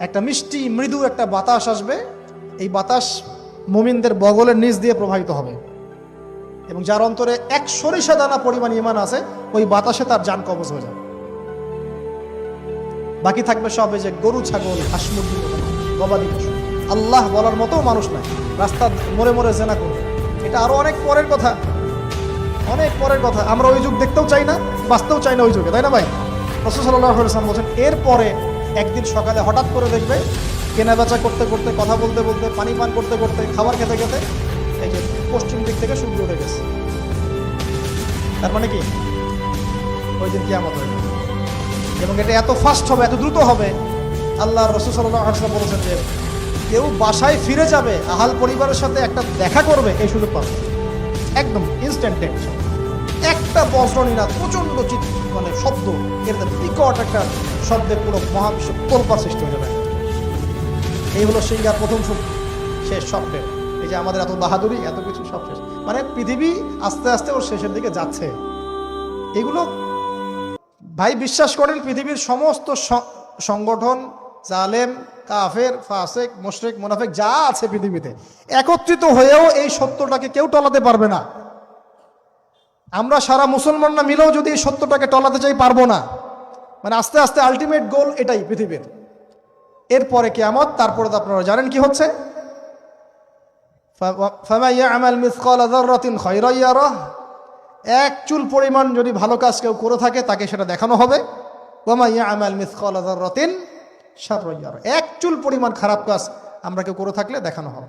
একটা মিষ্টি মৃদু একটা বাতাস আসবে, এই বাতাস মুমিনদের বগলের নিচ দিয়ে প্রবাহিত হবে, এবং যার অন্তরে এক সরিষা দানা পরিমাণ ঈমান আছে ওই বাতাসে তার জান কবজ হয়ে যাবে। বাকি থাকবে সব এই যে গরু, ছাগল, হাঁস, মুরগি, গবাদি পশু। আল্লাহ বলার মতো মানুষ নাই, রাস্তা মোড়ে মোড়ে জেনা করবে। এটা আরো অনেক পরের কথা, অনেক পরের কথা। আমরা ওই যুগ দেখতেও চাই না, বাঁচতেও চাই না ওই যুগে, তাই না ভাই? রাসূল সাল্লাল্লাহু আলাইহি ওয়াসাল্লাম বলেন, এরপরে একদিন সকালে হঠাৎ করে দেখবে কেনা বেচা করতে করতে, কথা বলতে বলতে, পানি পান করতে করতে, খাবার খেতে খেতে এই যে পশ্চিম দিক থেকে সূর্য উঠে গেছে। তার মানে কি ওই দিন কিয়ামত হয়ে যাবে, এবং এটা এত ফাস্ট হবে, এত দ্রুত হবে। আল্লাহর রাসূল সাল্লাল্লাহু আলাইহি ওয়াসাল্লাম বলেছেন যে কেউ বাসায় ফিরে যাবে, আহাল পরিবারের সাথে একটা দেখা করবে, এই সুযোগ পাবে একদম ইনস্ট্যান্ট। একটা বজ্রনী না, প্রচন্ড মানে শব্দ, এর বিকট একটা শব্দে পুরো মহাবিশ্ব তোলপাড় সৃষ্টি হয়ে যাবে। এই হলো সিঙ্গার প্রথম শেষ, সবটে। এই যে আমাদের এত বাহাদুরি, এত কিছু সব শেষ, মানে পৃথিবী আস্তে আস্তে ওর শেষের দিকে যাচ্ছে। এগুলো ভাই বিশ্বাস করেন, পৃথিবীর সমস্ত সংগঠন, জালেম, কাফের, ফাসেক, মুশরিক, মুনাফিক যা আছে পৃথিবীতে, একত্রিত হয়েও এই সত্যটাকে কেউ টলাতে পারবে না। আমরা সারা মুসলমানরা মিলেও যদি এই সত্যটাকে টলাতে চাই, পারবো না। মানে আস্তে আস্তে আলটিমেট গোল এটাই পৃথিবীর। এরপরে কিয়ামত, তারপরে তো আপনারা জানেন কি হচ্ছে, ফামান ইয়া'মাল মিসকালা যাররাতিন খায়রান ইয়ারাহ, এক চুল পরিমাণ যদি ভালো কাজ কেউ করে থাকে তাকে সেটা দেখানো হবে। ওয়া মান ইয়া'মাল মিসকালা যাররাতিন শাররান ইয়ারাহ, এক চুল পরিমাণ খারাপ কাজ আমরা কেউ করে থাকলে দেখানো হবে।